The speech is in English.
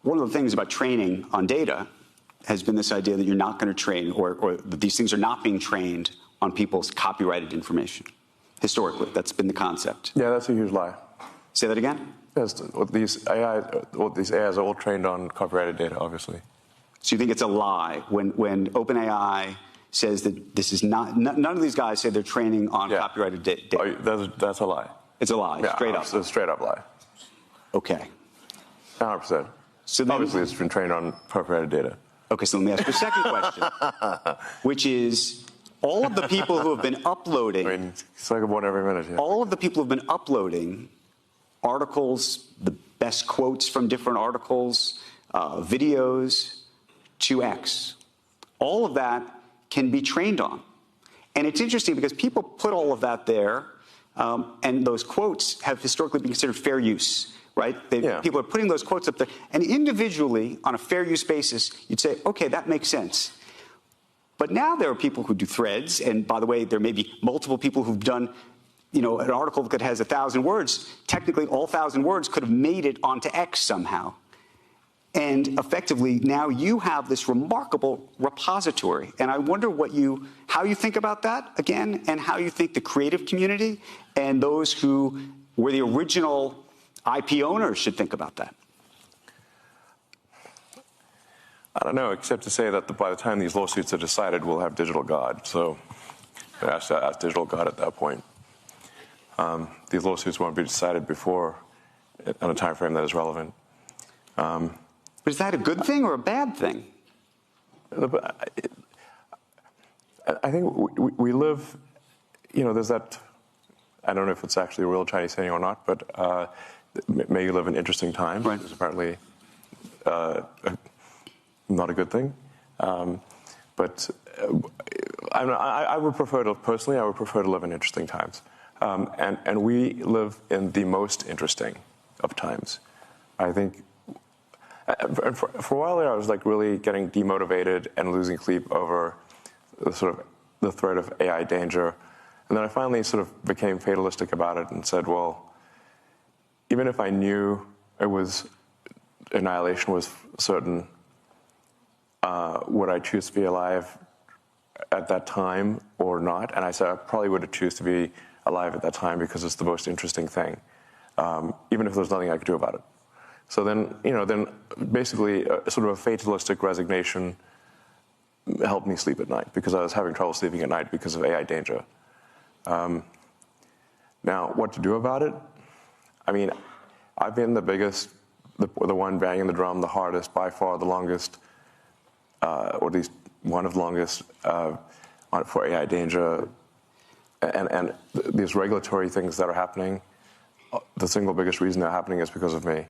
one of the things about training on data has been this idea that you're not going to train, or that these things are not being trained on people's copyrighted information. Historically, that's been the concept. Yeah, that's a huge lie. Say that again? Yes, these AIs are all trained on copyrighted data, obviously. So you think it's a lie when OpenAI says that this is not, none of these guys say they're training on copyrighted data? Oh, that's a lie. It's a lie, straight up. It's a straight up lie. Okay. 100%. So obviously it's been trained on copyrighted data. Okay, so let me ask you a second question, which is, all of the people who have been uploading... I mean, it's like one every minute, yeah. All of the people who have been uploading articles, the best quotes from different articles, videos to X, all of that can be trained on. And it's interesting because people put all of that there, and those quotes have historically been considered fair use, right? People are putting those quotes up there. And individually, on a fair use basis, you'd say, okay, that makes sense. But now there are people who do threads, and by the way, there may be multiple people who've done, an article that has 1,000 words. Technically, all 1,000 words could have made it onto X somehow. And effectively, now you have this remarkable repository. And I wonder how you think about that, again, and how you think the creative community and those who were the original IP owners should think about that. I don't know, except to say that by the time these lawsuits are decided, we'll have digital God. So I have to ask digital God at that point. These lawsuits won't be decided before on a time frame that is relevant. But is that a good thing or a bad thing? I think we live, there's that, I don't know if it's actually a real Chinese saying or not, but may you live in interesting times. Right. It's apparently not a good thing. But I would prefer to, personally, I would prefer to live in interesting times. And we live in the most interesting of times. I think, for a while there, I was like really getting demotivated and losing sleep over the threat of AI danger. And then I finally sort of became fatalistic about it and said, well, even if I knew annihilation was certain, would I choose to be alive at that time or not? And I said I probably would choose to be alive at that time because it's the most interesting thing, even if there's nothing I could do about it. So then, then basically sort of a fatalistic resignation helped me sleep at night because I was having trouble sleeping at night because of AI danger. Now, what to do about it? I mean, I've been the biggest, the one banging the drum the hardest, by far the longest, or at least one of the longest for AI danger. And these regulatory things that are happening, the single biggest reason they're happening is because of me.